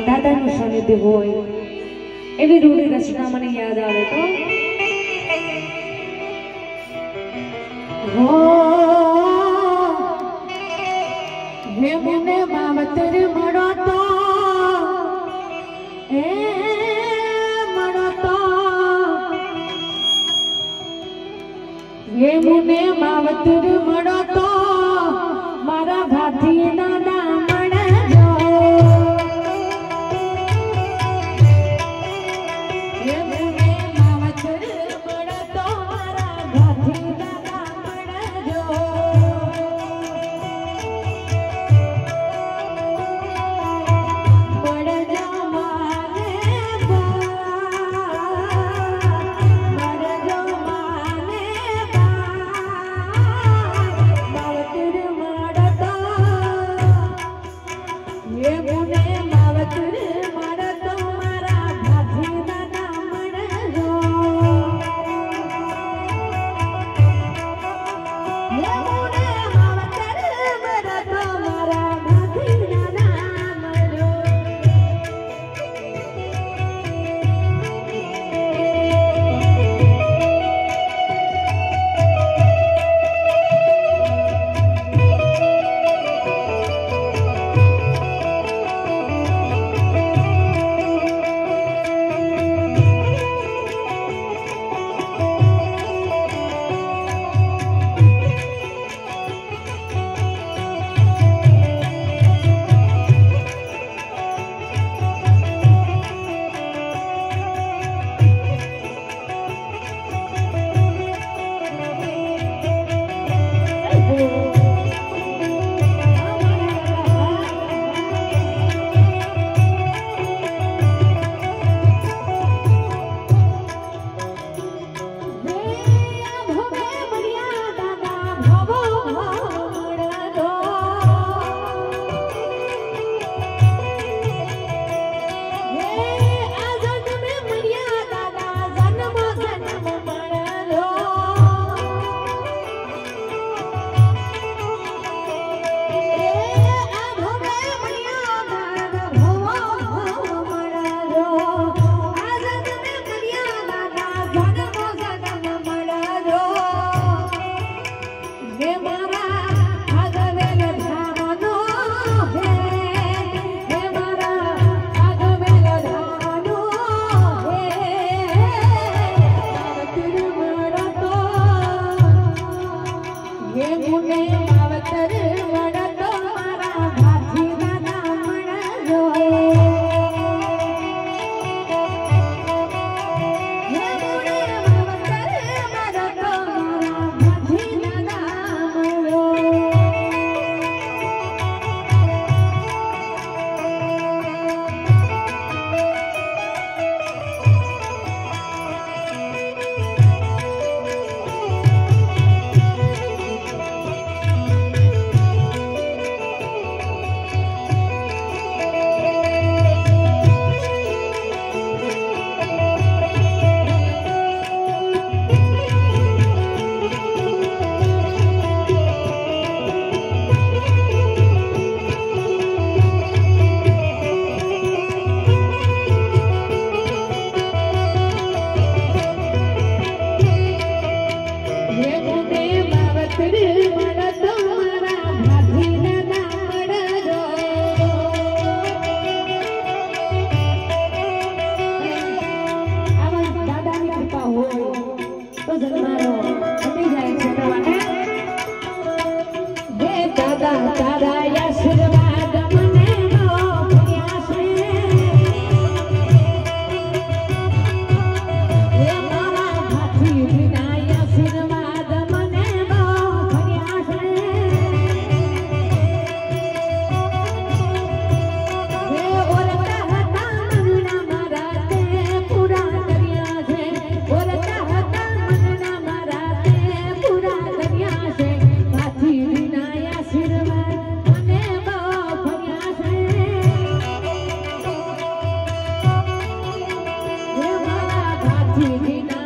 દાદાનું સાનિધ્ય હોય એવી રૂઢી રચના મને યાદ આવે તો હે મને માવતર મળો તો હે મને માવતર મળો તો મારા ભાથી દાદા તેરે મળતો મારા ભાથીના ના પડજો આવા દાદાની કૃપા હોય તો જન્મારો થઈ જાય છે માટે હે દાદા તારા આશીર્વાદ મને મોકલ્યા છે હે મારા ભાથી વિના આશીર્વાદ મને મોકલ્યા છે હે ઓરતા હતા મનના મારા તે પૂરા કર્યા છે ઓરતા હતા મનના મારા તે પૂરા કર્યા છે ભાથી વિના આશીર્વાદ મને મોકલ્યા છે હે મારા ભાથી વિના